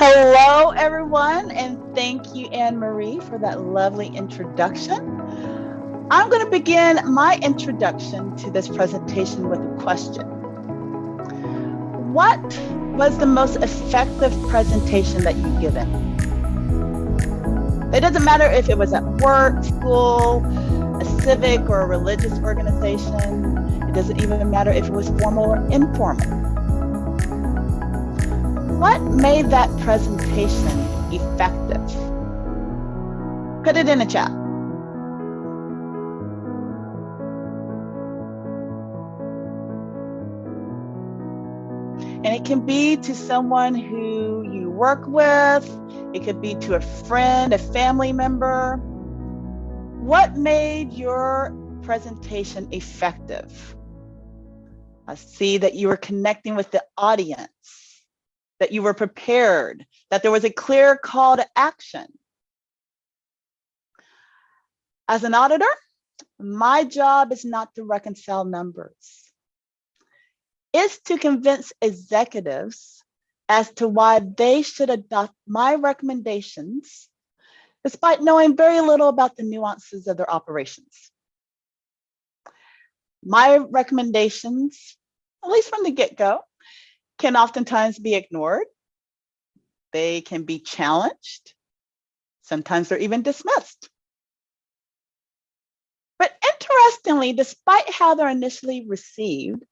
Hello, everyone, and thank you, Anne Marie, for that lovely introduction. I'm going to begin my introduction to this presentation with a question. What was the most effective presentation that you've given? It doesn't matter if it was at work, school, a civic or a religious organization. It doesn't even matter if it was formal or informal. What made that presentation effective? Put it in the chat. And it can be to someone who you work with. It could be to a friend, a family member. What made your presentation effective? I see that you were connecting with the audience, that you were prepared, that there was a clear call to action. As an auditor, my job is not to reconcile numbers. It's to convince executives as to why they should adopt my recommendations, despite knowing very little about the nuances of their operations. My recommendations, at least from the get-go, can oftentimes be ignored. They can be challenged. Sometimes they're even dismissed. But interestingly, despite how they're initially received,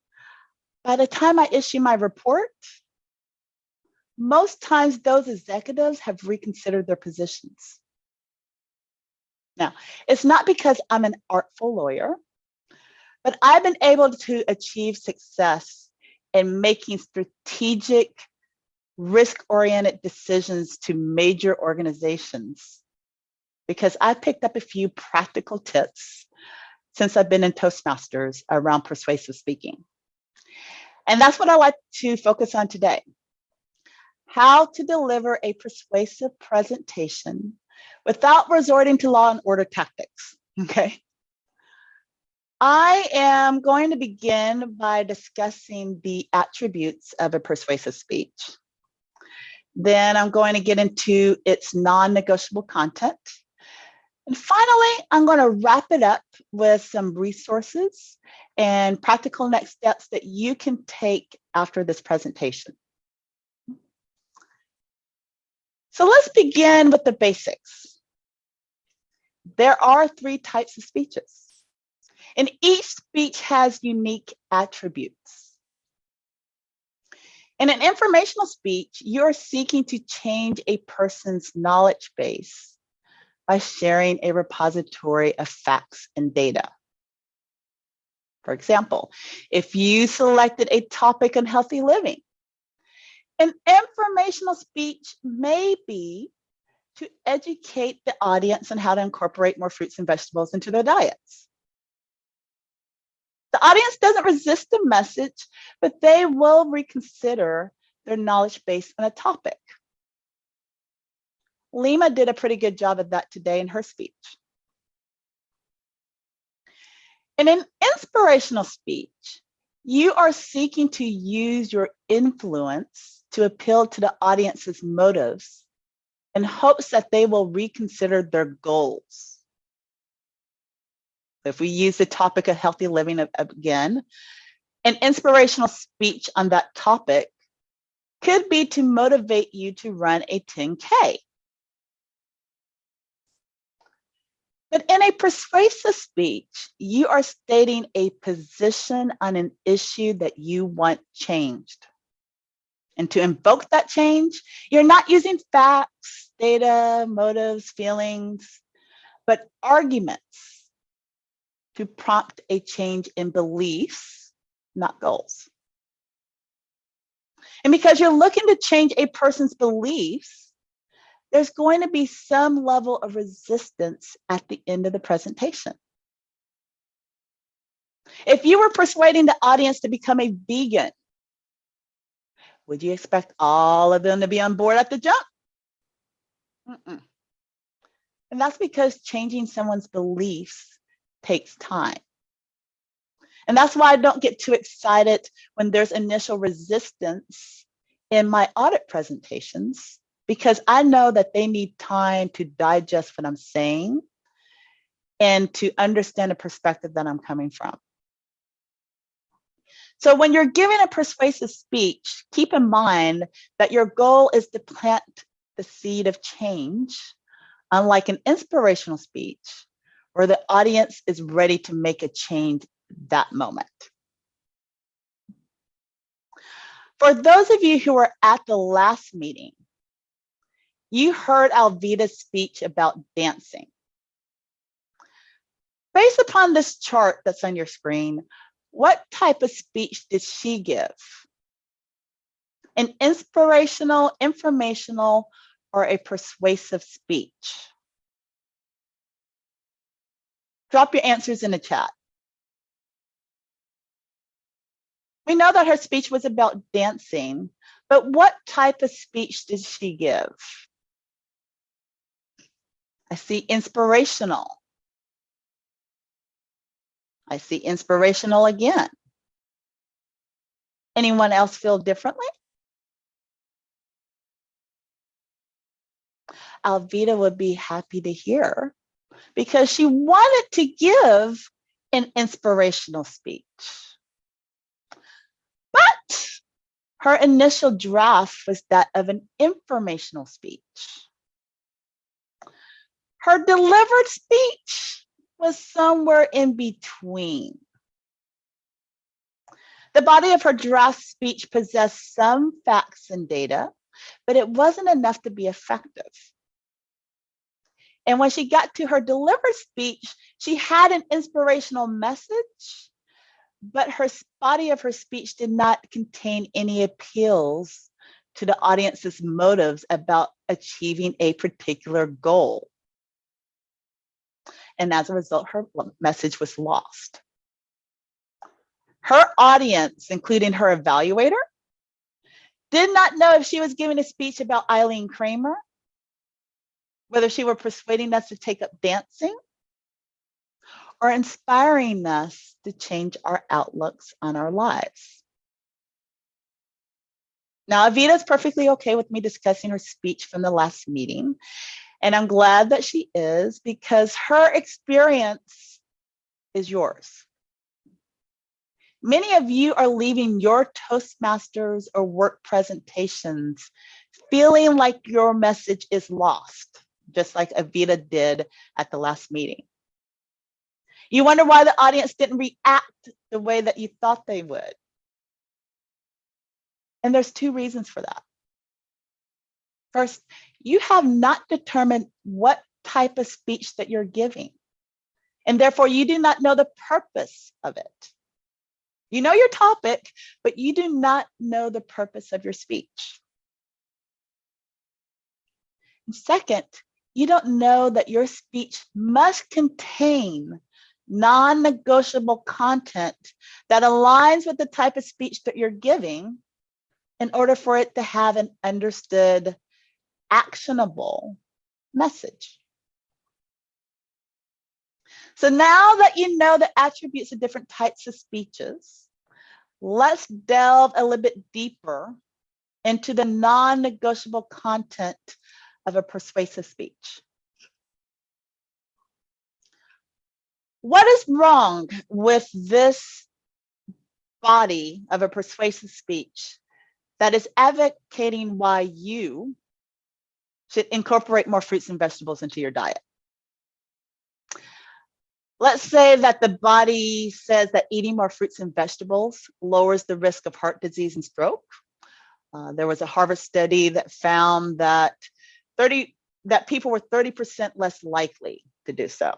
by the time I issue my report, most times those executives have reconsidered their positions. Now, it's not because I'm an artful lawyer, but I've been able to achieve success in making strategic, risk-oriented decisions to major organizations because I've picked up a few practical tips since I've been in Toastmasters around persuasive speaking. And that's what I like to focus on today. How to deliver a persuasive presentation without resorting to law and order tactics, okay? I am going to begin by discussing the attributes of a persuasive speech. Then I'm going to get into its non-negotiable content. And finally, I'm going to wrap it up with some resources and practical next steps that you can take after this presentation. So let's begin with the basics. There are 3 types of speeches, and each speech has unique attributes. In an informational speech, you're seeking to change a person's knowledge base by sharing a repository of facts and data. For example, if you selected a topic on healthy living, an informational speech may be to educate the audience on how to incorporate more fruits and vegetables into their diets. The audience doesn't resist the message, but they will reconsider their knowledge base on a topic. Lima did a pretty good job of that today in her speech. In an inspirational speech, you are seeking to use your influence to appeal to the audience's motives in hopes that they will reconsider their goals. If we use the topic of healthy living again, an inspirational speech on that topic could be to motivate you to run a 10K. But in a persuasive speech, you are stating a position on an issue that you want changed. And to invoke that change, you're not using facts, data, motives, feelings, but arguments to prompt a change in beliefs, not goals. And because you're looking to change a person's beliefs, there's going to be some level of resistance at the end of the presentation. If you were persuading the audience to become a vegan, would you expect all of them to be on board at the jump? Mm-mm. And that's because changing someone's beliefs takes time. And that's why I don't get too excited when there's initial resistance in my audit presentations, because I know that they need time to digest what I'm saying and to understand the perspective that I'm coming from. So when you're giving a persuasive speech, keep in mind that your goal is to plant the seed of change, unlike an inspirational speech where the audience is ready to make a change that moment. For those of you who were at the last meeting, you heard Alvida's speech about dancing. Based upon this chart that's on your screen, what type of speech did she give? An inspirational, informational, or a persuasive speech? Drop your answers in the chat. We know that her speech was about dancing, but what type of speech did she give? I see inspirational. I see inspirational again. Anyone else feel differently? Alvida would be happy to hear because she wanted to give an inspirational speech. But her initial draft was that of an informational speech. Her delivered speech was somewhere in between. The body of her draft speech possessed some facts and data, but it wasn't enough to be effective. And when she got to her delivered speech, she had an inspirational message, but her body of her speech did not contain any appeals to the audience's motives about achieving a particular goal. And as a result, her message was lost. Her audience, including her evaluator, did not know if she was giving a speech about Eileen Kramer, whether she were persuading us to take up dancing, or inspiring us to change our outlooks on our lives. Now, Avita is perfectly okay with me discussing her speech from the last meeting, and I'm glad that she is because her experience is yours. Many of you are leaving your Toastmasters or work presentations feeling like your message is lost, just like Avita did at the last meeting. You wonder why the audience didn't react the way that you thought they would. And there's two reasons for that. First, you have not determined what type of speech that you're giving, and therefore you do not know the purpose of it. You know your topic, but you do not know the purpose of your speech. And second, you don't know that your speech must contain non-negotiable content that aligns with the type of speech that you're giving in order for it to have an understood, actionable message. So now that you know the attributes of different types of speeches, let's delve a little bit deeper into the non-negotiable content of a persuasive speech. What is wrong with this body of a persuasive speech that is advocating why you should incorporate more fruits and vegetables into your diet? Let's say that the body says that eating more fruits and vegetables lowers the risk of heart disease and stroke. There was a Harvard study that found that people were 30% less likely to do so.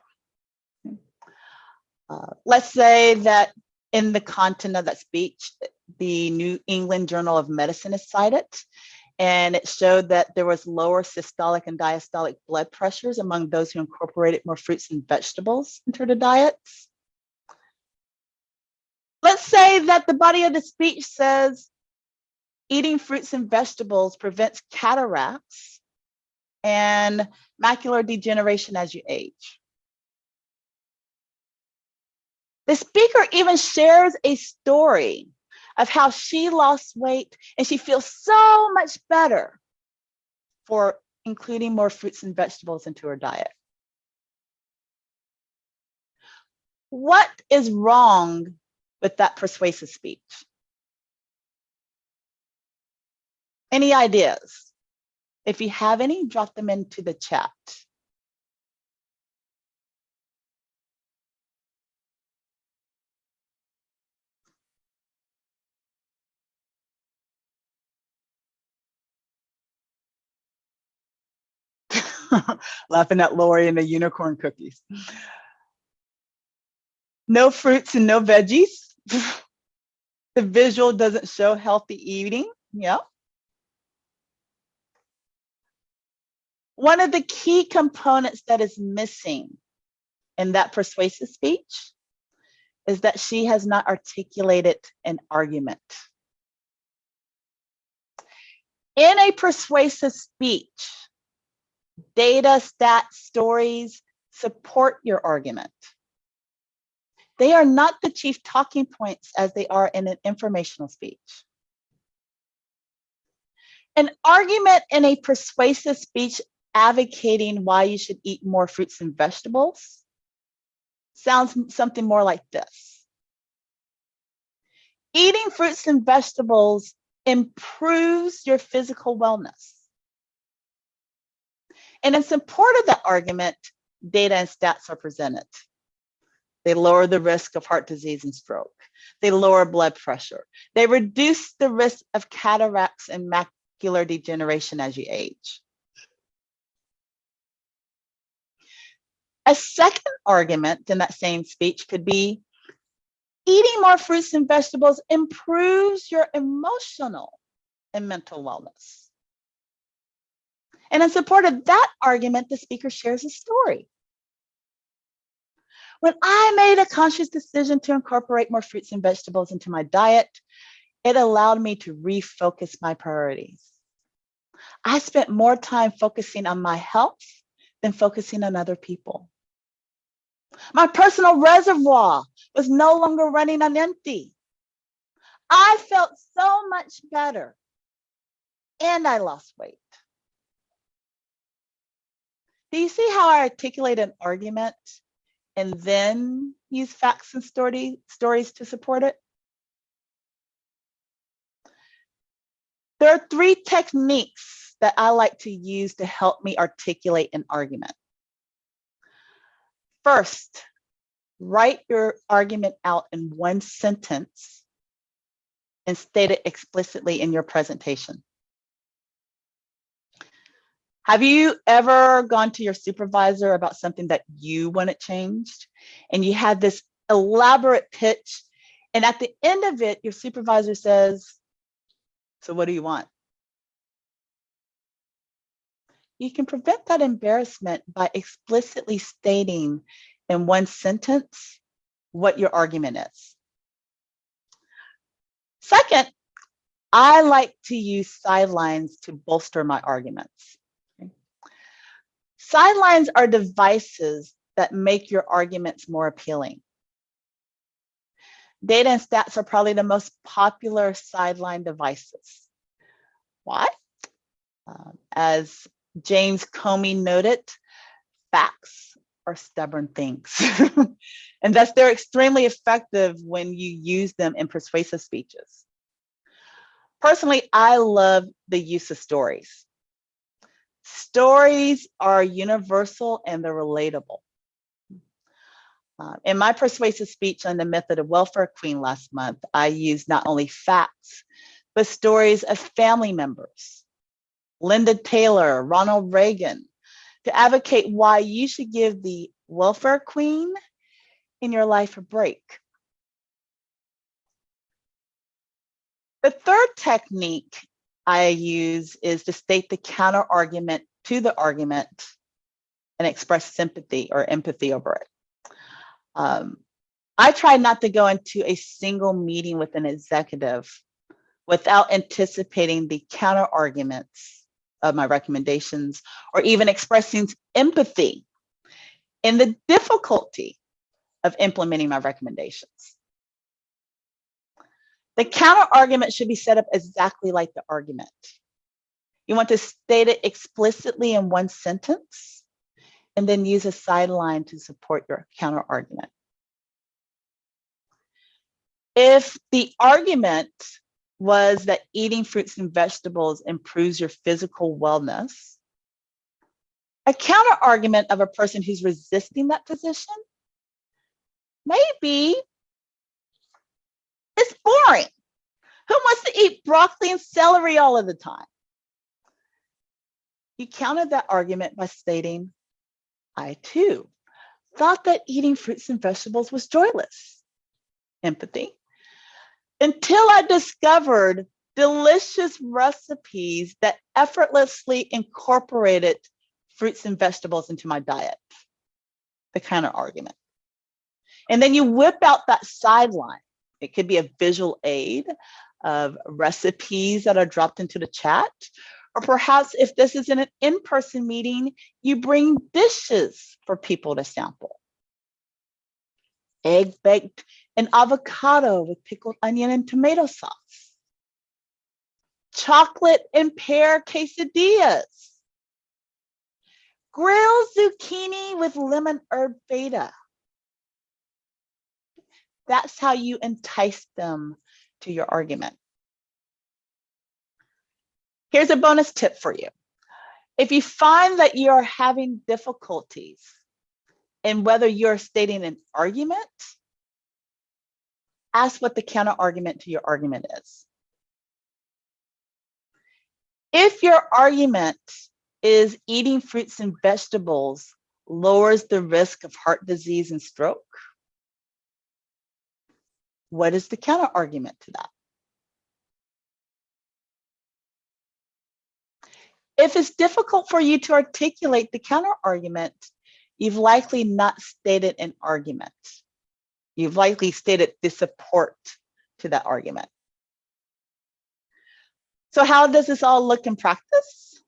Let's say that in the content of that speech, the New England Journal of Medicine is cited, and it showed that there was lower systolic and diastolic blood pressures among those who incorporated more fruits and vegetables into their diets. Let's say that the body of the speech says eating fruits and vegetables prevents cataracts and macular degeneration as you age. The speaker even shares a story of how she lost weight and she feels so much better for including more fruits and vegetables into her diet. What is wrong with that persuasive speech? Any ideas? If you have any, drop them into the chat. Laughing at Lori and the unicorn cookies. No fruits and no veggies. The visual doesn't show healthy eating. Yeah. One of the key components that is missing in that persuasive speech is that she has not articulated an argument. In a persuasive speech, data, stats, stories support your argument. They are not the chief talking points as they are in an informational speech. An argument in a persuasive speech advocating why you should eat more fruits and vegetables sounds something more like this. Eating fruits and vegetables improves your physical wellness. And in support of that argument, data and stats are presented. They lower the risk of heart disease and stroke. They lower blood pressure. They reduce the risk of cataracts and macular degeneration as you age. A second argument in that same speech could be, eating more fruits and vegetables improves your emotional and mental wellness. And in support of that argument, the speaker shares a story. When I made a conscious decision to incorporate more fruits and vegetables into my diet, it allowed me to refocus my priorities. I spent more time focusing on my health than focusing on other people. My personal reservoir was no longer running on empty. I felt so much better, and I lost weight. Do you see how I articulate an argument and then use facts and stories to support it? There are 3 techniques that I like to use to help me articulate an argument. First, write your argument out in one sentence and state it explicitly in your presentation. Have you ever gone to your supervisor about something that you wanted changed and you had this elaborate pitch, and at the end of it, your supervisor says, "So what do you want?" You can prevent that embarrassment by explicitly stating in one sentence what your argument is. Second, I like to use sidelines to bolster my arguments. Sidelines are devices that make your arguments more appealing. Data and stats are probably the most popular sideline devices. Why? As James Comey noted, facts are stubborn things. And thus they're extremely effective when you use them in persuasive speeches. Personally, I love the use of stories. Stories are universal and they're relatable. In my persuasive speech on the myth of the welfare queen last month, I used not only facts, but stories of family members, Linda Taylor, Ronald Reagan, to advocate why you should give the welfare queen in your life a break. The third technique I use is to state the counter argument to the argument and express sympathy or empathy over it. I try not to go into a single meeting with an executive without anticipating the counter arguments of my recommendations or even expressing empathy in the difficulty of implementing my recommendations. The counter argument should be set up exactly like the argument. You want to state it explicitly in one sentence, and then use a sideline to support your counter argument. If the argument was that eating fruits and vegetables improves your physical wellness, a counter argument of a person who's resisting that position may be, it's boring. Who wants to eat broccoli and celery all of the time? You counter that argument by stating, I too thought that eating fruits and vegetables was joyless. Empathy. Until I discovered delicious recipes that effortlessly incorporated fruits and vegetables into my diet. The counter argument. And then you whip out that sideline. It could be a visual aid of recipes that are dropped into the chat. Or perhaps if this is in an in-person meeting, you bring dishes for people to sample. Egg baked in avocado with pickled onion and tomato sauce. Chocolate and pear quesadillas. Grilled zucchini with lemon herb feta. That's how you entice them to your argument. Here's a bonus tip for you. If you find that you are having difficulties in whether you're stating an argument, ask what the counter argument to your argument is. If your argument is eating fruits and vegetables lowers the risk of heart disease and stroke, what is the counter argument to that? If it's difficult for you to articulate the counter argument, you've likely not stated an argument. You've likely stated the support to that argument. So how does this all look in practice?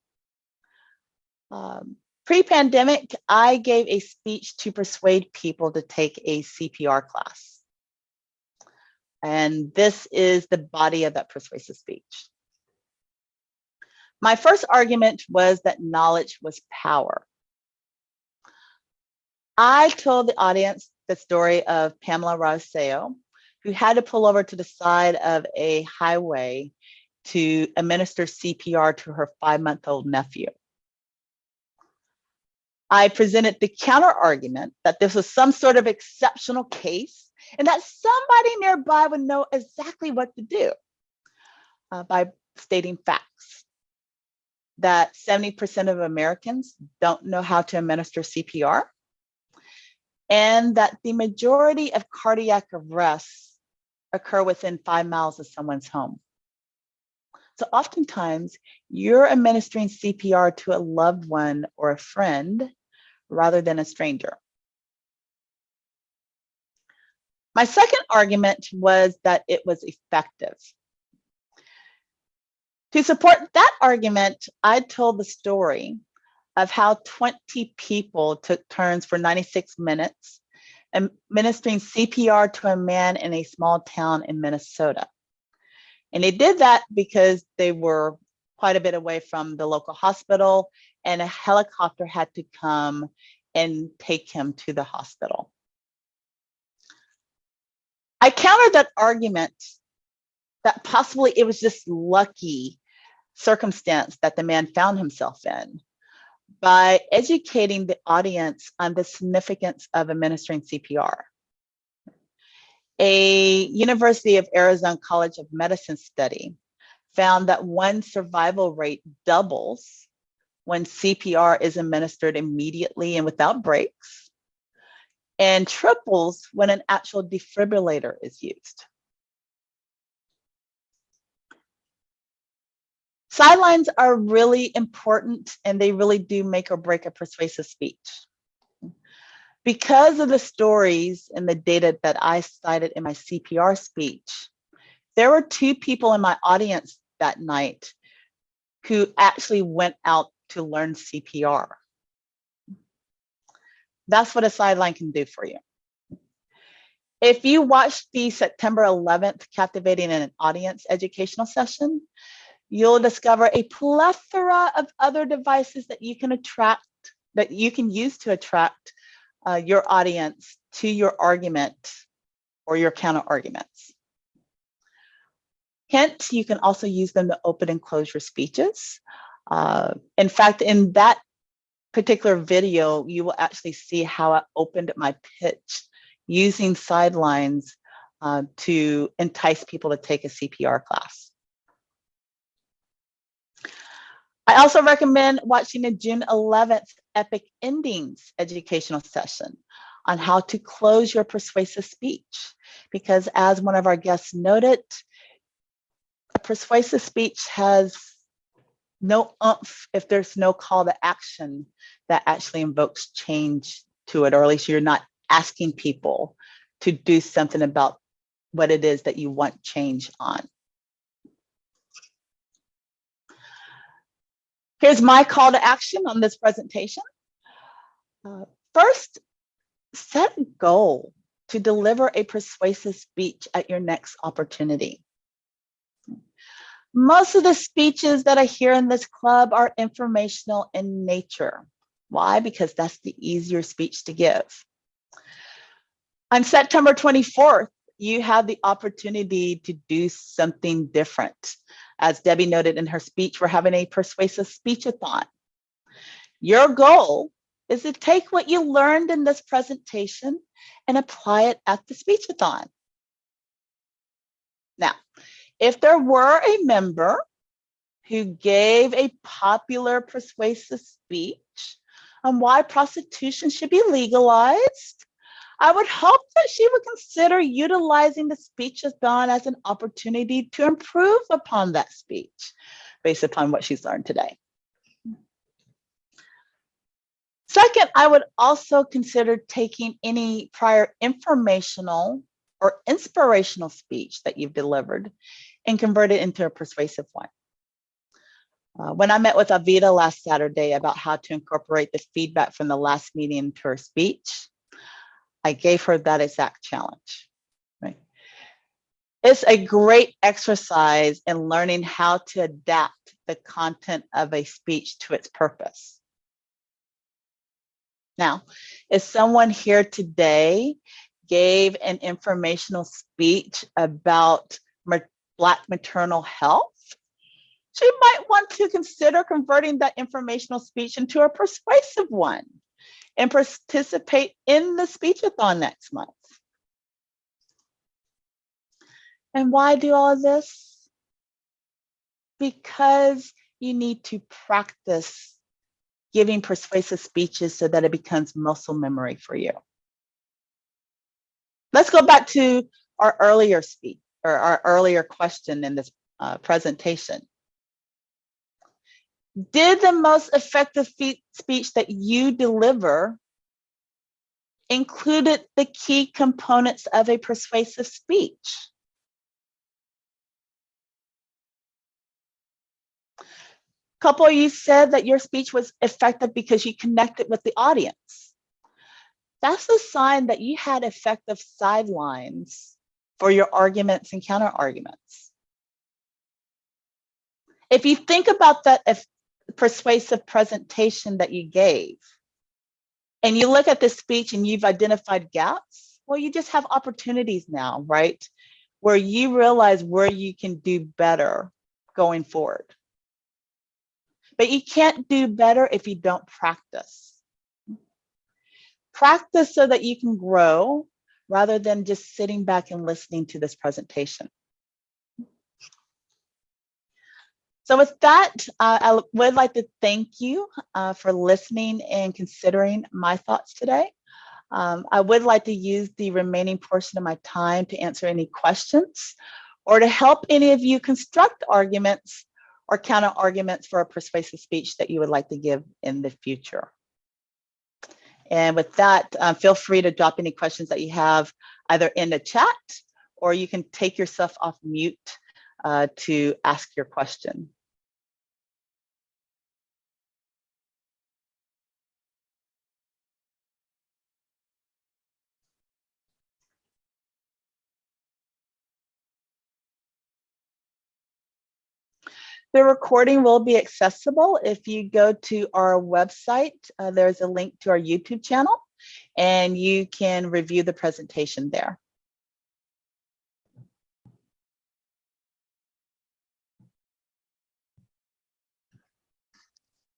Pre-pandemic, I gave a speech to persuade people to take a CPR class. And this is the body of that persuasive speech. My first argument was that knowledge was power. I told the audience the story of Pamela Rousseau, who had to pull over to the side of a highway to administer CPR to her 5-month-old nephew. I presented the counter argument that this was some sort of exceptional case and that somebody nearby would know exactly what to do by stating facts. That 70% of Americans don't know how to administer CPR, and that the majority of cardiac arrests occur within 5 miles of someone's home. So oftentimes, you're administering CPR to a loved one or a friend rather than a stranger. My second argument was that it was effective. To support that argument, I told the story of how 20 people took turns for 96 minutes administering CPR to a man in a small town in Minnesota. And they did that because they were quite a bit away from the local hospital, and a helicopter had to come and take him to the hospital. I countered that argument that possibly it was just lucky circumstance that the man found himself in by educating the audience on the significance of administering CPR. A University of Arizona College of Medicine study found that one survival rate doubles when CPR is administered immediately and without breaks, and triples when an actual defibrillator is used. Sidelines are really important, and they really do make or break a persuasive speech. Because of the stories and the data that I cited in my CPR speech, there were 2 people in my audience that night who actually went out to learn CPR. That's what a sideline can do for you. If you watched the September 11th Captivating an Audience educational session, You'll discover a plethora of other devices that you can use to attract your audience to your argument or your counter arguments. Hint, you can also use them to open and close your speeches. In fact, in that particular video, you will actually see how I opened my pitch using sidelines to entice people to take a CPR class. I also recommend watching the June 11th Epic Endings educational session on how to close your persuasive speech, because as one of our guests noted, a persuasive speech has no oomph if there's no call to action that actually invokes change to it, or at least you're not asking people to do something about what it is that you want change on. Here's my call to action on this presentation. First, set a goal to deliver a persuasive speech at your next opportunity. Most of the speeches that I hear in this club are informational in nature. Why? Because that's the easier speech to give. On September 24th, you have the opportunity to do something different. As Debbie noted in her speech, we're having a persuasive speech-a-thon. Your goal is to take what you learned in this presentation and apply it at the speech-a-thon. Now, if there were a member who gave a popular persuasive speech on why prostitution should be legalized, I would hope that she would consider utilizing the speech-a-thon as an opportunity to improve upon that speech based upon what she's learned today. Second, I would also consider taking any prior informational or inspirational speech that you've delivered and convert it into a persuasive one. When I met with Avita last Saturday about how to incorporate the feedback from the last meeting into her speech, I gave her that exact challenge. Right? It's a great exercise in learning how to adapt the content of a speech to its purpose. Now, if someone here today gave an informational speech about Black maternal health, she might want to consider converting that informational speech into a persuasive one and participate in the speech-a-thon next month. And why do all of this? Because you need to practice giving persuasive speeches so that it becomes muscle memory for you. Let's go back to our earlier speech or our earlier question in this presentation. Did the most effective speech that you deliver included the key components of a persuasive speech? A couple of you said that your speech was effective because you connected with the audience. That's a sign that you had effective sidelines for your arguments and counter arguments. If you think about that persuasive presentation that you gave, and you look at the speech and you've identified gaps, well, you just have opportunities now, right? Where you realize where you can do better going forward. But you can't do better if you don't practice. Practice so that you can grow rather than just sitting back and listening to this presentation. So with that, I would like to thank you for listening and considering my thoughts today. I would like to use the remaining portion of my time to answer any questions or to help any of you construct arguments or counter arguments for a persuasive speech that you would like to give in the future. And with that, feel free to drop any questions that you have either in the chat, or you can take yourself off mute to ask your question. The recording will be accessible if you go to our website. There's a link to our YouTube channel, and you can review the presentation there.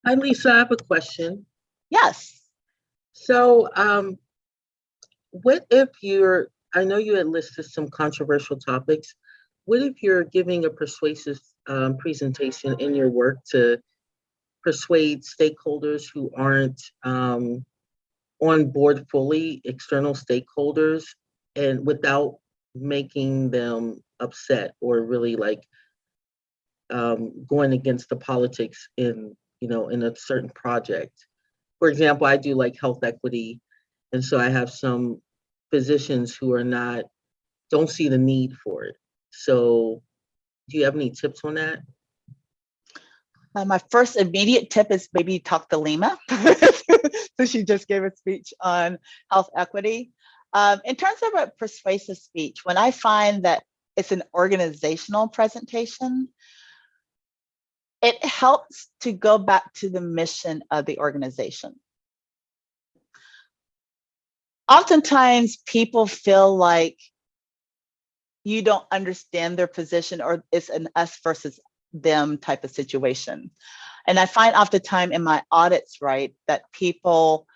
Hi, Lisa, I have a question. Yes. So, what if I know you had listed some controversial topics. What if you're giving a persuasive presentation in your work to persuade stakeholders who aren't on board fully, external stakeholders, and without making them upset or really like going against the politics in a certain project? For example, I do like health equity, and so I have some physicians who don't see the need for it. So do you have any tips on that? My first immediate tip is maybe talk to Lima. So she just gave a speech on health equity. In terms of a persuasive speech, when I find that it's an organizational presentation, it helps to go back to the mission of the organization. Oftentimes people feel like you don't understand their position, or it's an us versus them type of situation. And I find oftentimes in my audits, right, that people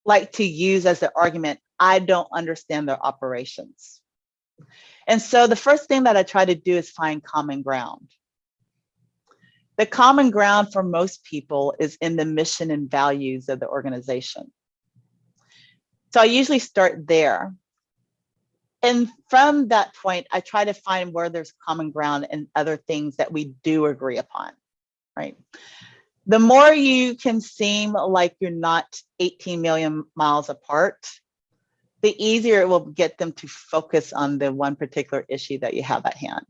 like to use as their argument, I don't understand their operations. And so the first thing that I try to do is find common ground. The common ground for most people is in the mission and values of the organization. So I usually start there. And from that point, I try to find where there's common ground and other things that we do agree upon, right? The more you can seem like you're not 18 million miles apart, the easier it will get them to focus on the one particular issue that you have at hand.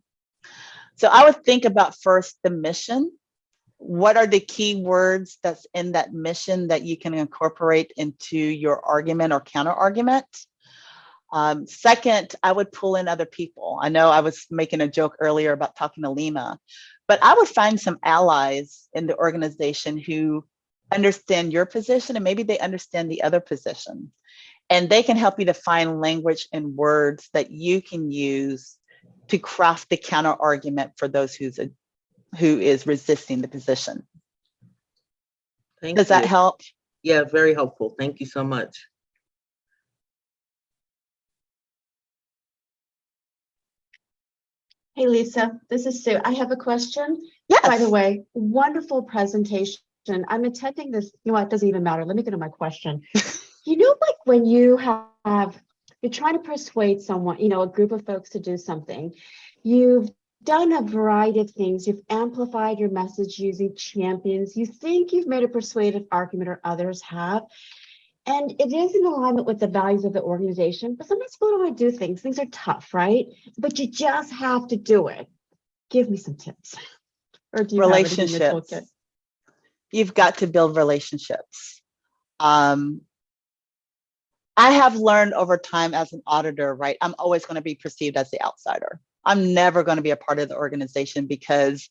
So I would think about first the mission. What are the key words that's in that mission that you can incorporate into your argument or counter argument? Second, I would pull in other people. I know I was making a joke earlier about talking to Lima, but I would find some allies in the organization who understand your position, and maybe they understand the other position. And they can help you to find language and words that you can use to craft the counter argument for those who is resisting the position. Does that help? Yeah, very helpful. Thank you so much. Hey, Lisa, this is Sue. I have a question. Yes. By the way, wonderful presentation. I'm attending this, you know what, it doesn't even matter. Let me get to my question. Like when you're trying to persuade someone, a group of folks to do something, you've done a variety of things. You've amplified your message using champions. You think you've made a persuasive argument, or others have. And it is in alignment with the values of the organization, but sometimes people don't want to do things. Things are tough, right? But you just have to do it. Give me some tips. Or do you relationships? Have it in your toolkit? You've got to build relationships. I have learned over time as an auditor, right? I'm always going to be perceived as the outsider. I'm never going to be a part of the organization because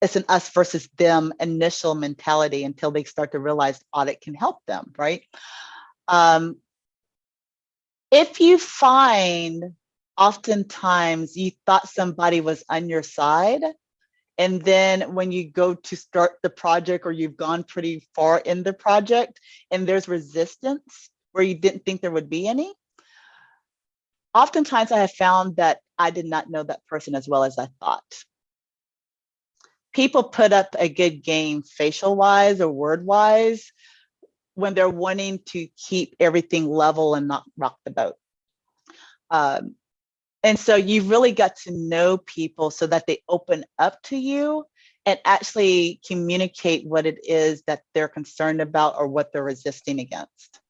it's an us versus them initial mentality until they start to realize audit can help them, right? If you find oftentimes you thought somebody was on your side, and then when you go to start the project, or you've gone pretty far in the project and there's resistance where you didn't think there would be any, oftentimes I have found that I did not know that person as well as I thought. People put up a good game facial wise or word wise when they're wanting to keep everything level and not rock the boat. And so you've really got to know people so that they open up to you and actually communicate what it is that they're concerned about or what they're resisting against.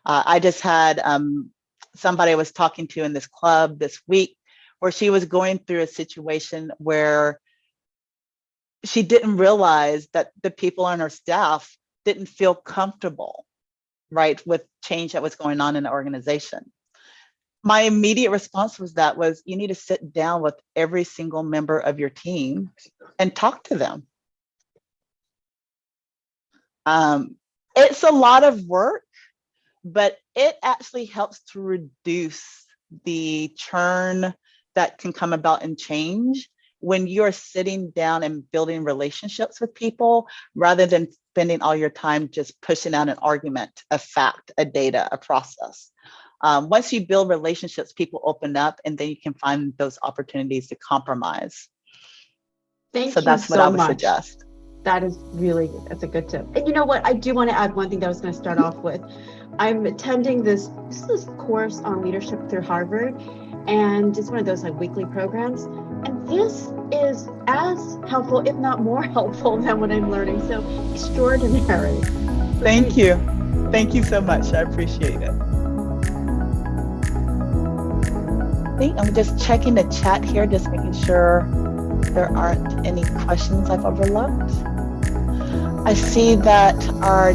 I just had somebody I was talking to in this club this week where she was going through a situation where she didn't realize that the people on her staff didn't feel comfortable, right, with change that was going on in the organization. my immediate response was you need to sit down with every single member of your team and talk to them. It's a lot of work, but it actually helps to reduce the churn that can come about in change when you're sitting down and building relationships with people rather than spending all your time just pushing out an argument, a fact, a data, a process. Once you build relationships, people open up and then you can find those opportunities to compromise. Thank So you that's what so I would much. suggest. That's a good tip. And you know what? I do want to add one thing that I was going to start off with. I'm attending this course on leadership through Harvard, and it's one of those like weekly programs. And this is as helpful, if not more helpful than what I'm learning. So extraordinary. Thank you. Thank you so much. I appreciate it. I'm just checking the chat here, just making sure there aren't any questions I've overlooked. I see that our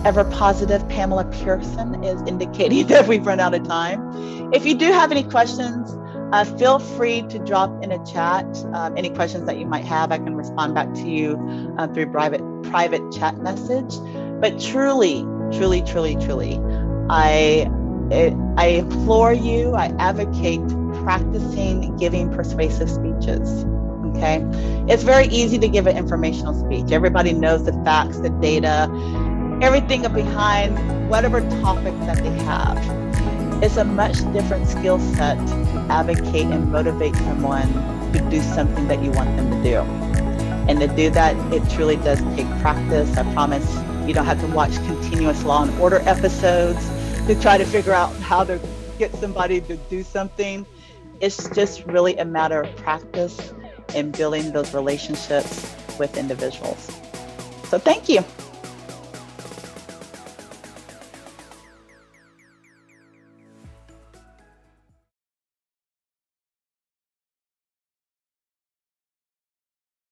ever positive Pamela Pearson is indicating that we've run out of time. If you do have any questions, feel free to drop in a chat. Any questions that you might have, I can respond back to you through private chat message. But truly, I implore you, I advocate practicing giving persuasive speeches. Okay, it's very easy to give an informational speech. Everybody knows the facts, the data, everything behind whatever topic that they have. It's a much different skill set to advocate and motivate someone to do something that you want them to do. And to do that, it truly does take practice. I promise you don't have to watch continuous Law and Order episodes to try to figure out how to get somebody to do something. It's just really a matter of practice and building those relationships with individuals. So thank you.